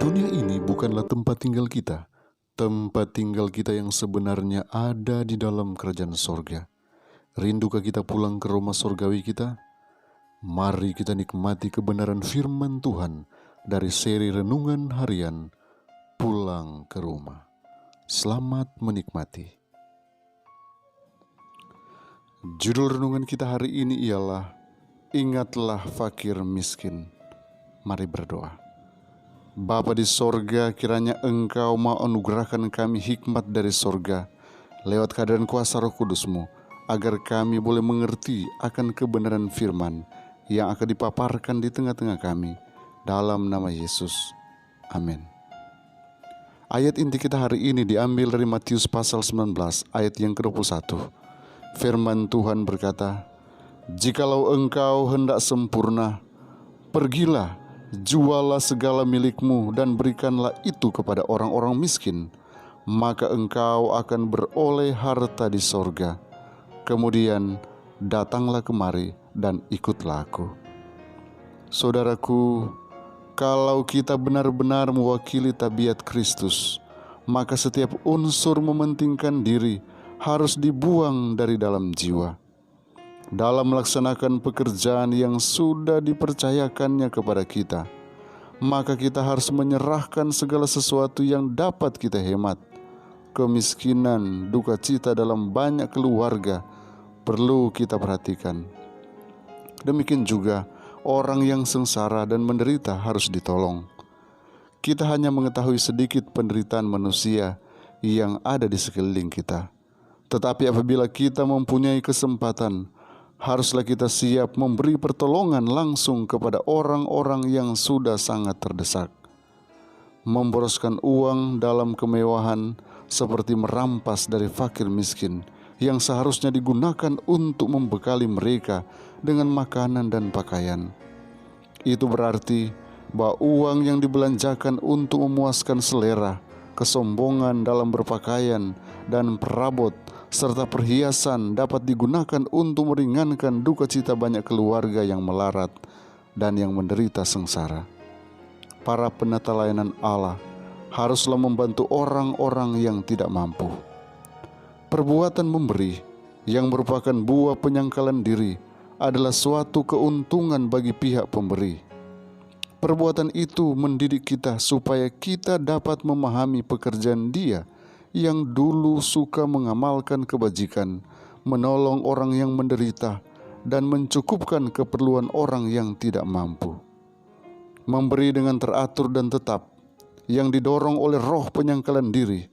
Dunia ini bukanlah tempat tinggal kita. Tempat tinggal kita yang sebenarnya ada di dalam kerajaan sorga. Rindukah kita pulang ke rumah sorgawi kita? Mari kita nikmati kebenaran firman Tuhan dari seri Renungan Harian Pulang ke Rumah. Selamat menikmati. Judul renungan kita hari ini ialah Ingatlah fakir miskin. Mari berdoa. Bapa di sorga, kiranya Engkau mau anugerahkan kami hikmat dari sorga lewat kehadiran kuasa Roh Kudus-Mu, agar kami boleh mengerti akan kebenaran firman yang akan dipaparkan di tengah-tengah kami. Dalam nama Yesus. Amin. Ayat inti kita hari ini diambil dari Matius pasal 19 ayat yang ke-21. Firman Tuhan berkata, "Jikalau engkau hendak sempurna, pergilah, jualah segala milikmu dan berikanlah itu kepada orang-orang miskin, maka engkau akan beroleh harta di sorga. Kemudian datanglah kemari dan ikutlah aku." Saudaraku, kalau kita benar-benar mewakili tabiat Kristus, maka setiap unsur mementingkan diri harus dibuang dari dalam jiwa. Dalam melaksanakan pekerjaan yang sudah dipercayakannya kepada kita, maka kita harus menyerahkan segala sesuatu yang dapat kita hemat. Kemiskinan, duka cita dalam banyak keluarga perlu kita perhatikan. Demikian juga orang yang sengsara dan menderita harus ditolong. Kita hanya mengetahui sedikit penderitaan manusia yang ada di sekeliling kita. Tetapi apabila kita mempunyai kesempatan, haruslah kita siap memberi pertolongan langsung kepada orang-orang yang sudah sangat terdesak. Memboroskan uang dalam kemewahan seperti merampas dari fakir miskin yang seharusnya digunakan untuk membekali mereka dengan makanan dan pakaian. Itu berarti bahwa uang yang dibelanjakan untuk memuaskan selera, kesombongan dalam berpakaian, dan perabot serta perhiasan dapat digunakan untuk meringankan duka cita banyak keluarga yang melarat dan yang menderita sengsara. Para penata layanan Allah haruslah membantu orang-orang yang tidak mampu. Perbuatan memberi yang merupakan buah penyangkalan diri adalah suatu keuntungan bagi pihak pemberi. Perbuatan itu mendidik kita supaya kita dapat memahami pekerjaan Dia yang dulu suka mengamalkan kebajikan, menolong orang yang menderita, dan mencukupkan keperluan orang yang tidak mampu. Memberi dengan teratur dan tetap, yang didorong oleh roh penyangkalan diri,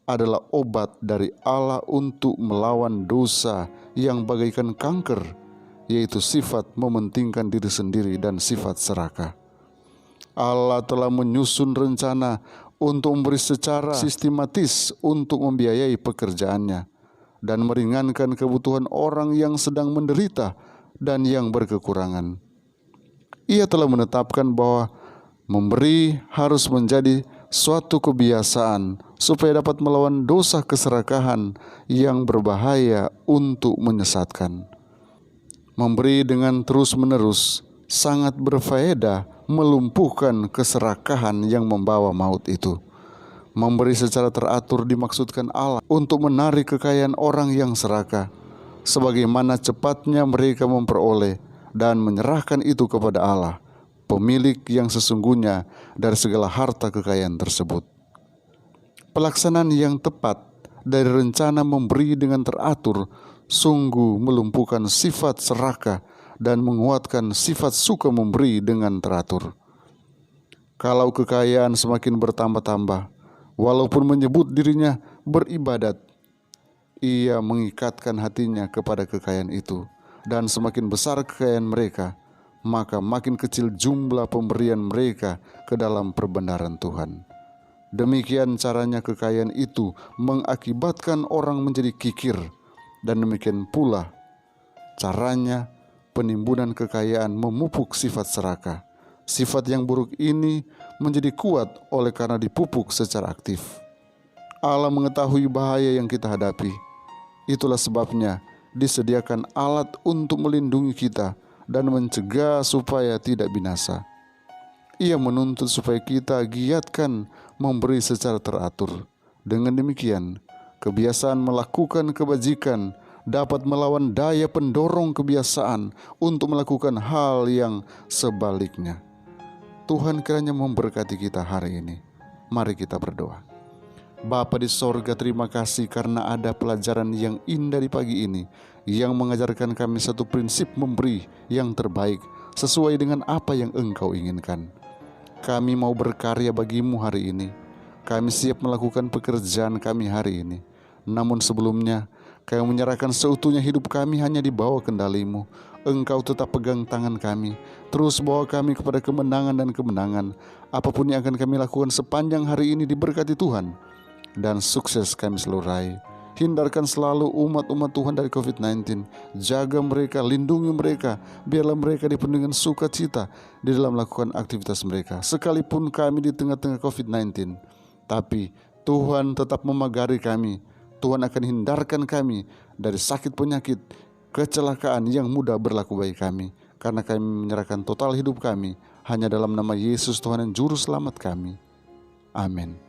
adalah obat dari Allah untuk melawan dosa yang bagaikan kanker, yaitu sifat mementingkan diri sendiri dan sifat serakah. Allah telah menyusun rencana untuk memberi secara sistematis untuk membiayai pekerjaannya dan meringankan kebutuhan orang yang sedang menderita dan yang berkekurangan. Ia telah menetapkan bahwa memberi harus menjadi suatu kebiasaan supaya dapat melawan dosa keserakahan yang berbahaya untuk menyesatkan. Memberi dengan terus-menerus sangat berfaedah melumpuhkan keserakahan yang membawa maut itu. Memberi secara teratur dimaksudkan Allah untuk menarik kekayaan orang yang serakah, sebagaimana cepatnya mereka memperoleh dan menyerahkan itu kepada Allah, pemilik yang sesungguhnya dari segala harta kekayaan tersebut. Pelaksanaan yang tepat dari rencana memberi dengan teratur sungguh melumpuhkan sifat serakah dan menguatkan sifat suka memberi dengan teratur. Kalau kekayaan semakin bertambah-tambah, walaupun menyebut dirinya beribadat, ia mengikatkan hatinya kepada kekayaan itu, dan semakin besar kekayaan mereka, maka makin kecil jumlah pemberian mereka ke dalam perbenaran Tuhan. Demikian caranya kekayaan itu mengakibatkan orang menjadi kikir, dan demikian pula caranya penimbunan kekayaan memupuk sifat serakah. Sifat yang buruk ini menjadi kuat oleh karena dipupuk secara aktif. Allah mengetahui bahaya yang kita hadapi. Itulah sebabnya disediakan alat untuk melindungi kita dan mencegah supaya tidak binasa. Ia menuntut supaya kita giatkan memberi secara teratur. Dengan demikian, kebiasaan melakukan kebajikan dapat melawan daya pendorong kebiasaan untuk melakukan hal yang sebaliknya. Tuhan kiranya memberkati kita hari ini. Mari kita berdoa. Bapa di sorga, terima kasih karena ada pelajaran yang indah di pagi ini yang mengajarkan kami satu prinsip memberi yang terbaik sesuai dengan apa yang Engkau inginkan. Kami mau berkarya bagimu hari ini. Kami siap melakukan pekerjaan kami hari ini. Namun sebelumnya, kami menyerahkan seutuhnya hidup kami hanya di bawah kendali-Mu. Engkau tetap pegang tangan kami, terus bawa kami kepada kemenangan dan kemenangan. Apapun yang akan kami lakukan sepanjang hari ini diberkati Tuhan, dan sukses kami selalu raih. Hindarkan selalu umat-umat Tuhan dari COVID-19. Jaga mereka, lindungi mereka. Biarlah mereka dipenuhi dengan sukacita di dalam melakukan aktivitas mereka. Sekalipun kami di tengah-tengah COVID-19, tapi Tuhan tetap memagari kami. Tuhan akan hindarkan kami dari sakit penyakit, kecelakaan yang mudah berlaku bagi kami. Karena kami menyerahkan total hidup kami hanya dalam nama Yesus Tuhan dan Juru Selamat kami. Amin.